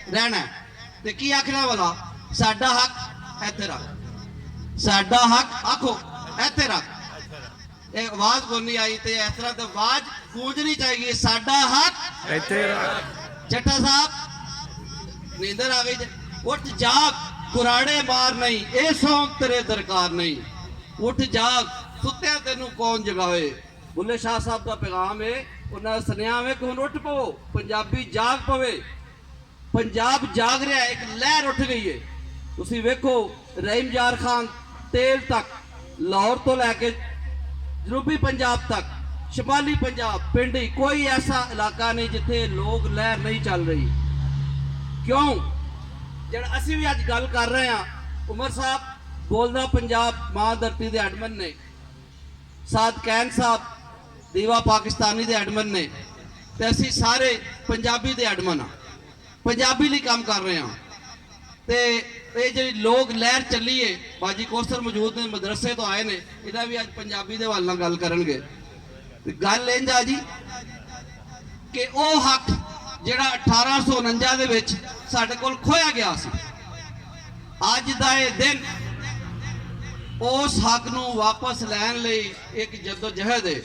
रहना ते की आखना वाला साडा हक इत्थे रख, साडा हक आखो इत्थे रख। एक आवाज बोलनी आई तो इस तरह तो आवाज गूंजनी चाहिए, साडा हक इत्थे रख। चट्टा साहब नींदर आ गई, उठ जाग कुराड़े मार नहीं, ए सौंग तेरे दरकार नहीं। उठ जाग सुत्या तेनू कौन जगावे। बुल्ले शाह साहब का पैगाम है, उन्होंने सुनिया है कि हुण उठ पवो, पंजाबी जाग पवे। पंजाब जाग रहा है, एक लहर उठ गई है। तुसी वेखो रहीम यार खान तेल तक लाहौर तो लैके जनूबी पंजाब तक, शिमाली पंजाब पिंडी, कोई ऐसा इलाका नहीं जिथे लोग लहर नहीं चल रही। क्यों जब असी भी अज गल कर रहे हैं, उमर साहब बोलदा पंजाब मां धरती के एडमन ने, साद कैन साहब दीवा पाकिस्तानी के एडमन ने, ते असी सारे पंजाबी के एडमन हाँ, पंजाबी लिए काम कर रहे हैं। ते ये जी लोग लहर चली है, बाजी कौसर मौजूद ने, मदरसे तो आए ने, इन्हें भी अज पंजाबी के वाल गल करनगे। गल इंज आ जी कि वह हक जिहड़ा 1849 दे विच साडे कोल खोया गया सी, अज दा ये दिन उस हक नूं वापस लैण लई एक जद्दोजहद है।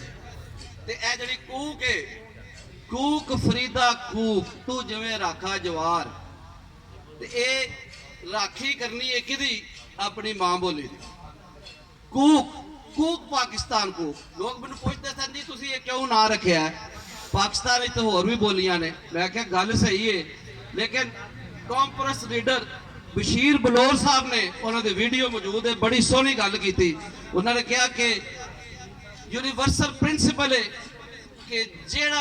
ते ए जिहड़ी कूक है, कूक फरीदा कूक तू जिवें राखा जवार, ते ए राखी करनी है किदी, अपनी मां बोली दी। कूक कूक पाकिस्तान कूक। लोग मैनूं पुछदे सन जी तुसीं ये क्यों ना रखिया है, पाकिस्तान में तो होर भी बोलियां ने। मैं क्या गल सही है, लेकिन कॉन्फ्रेंस लीडर बशीर बलोर साहब ने उन्होंने वीडियो मौजूद है, बड़ी सोहनी गल की। उन्होंने कहा कि यूनिवर्सल प्रिंसिपल है कि जेड़ा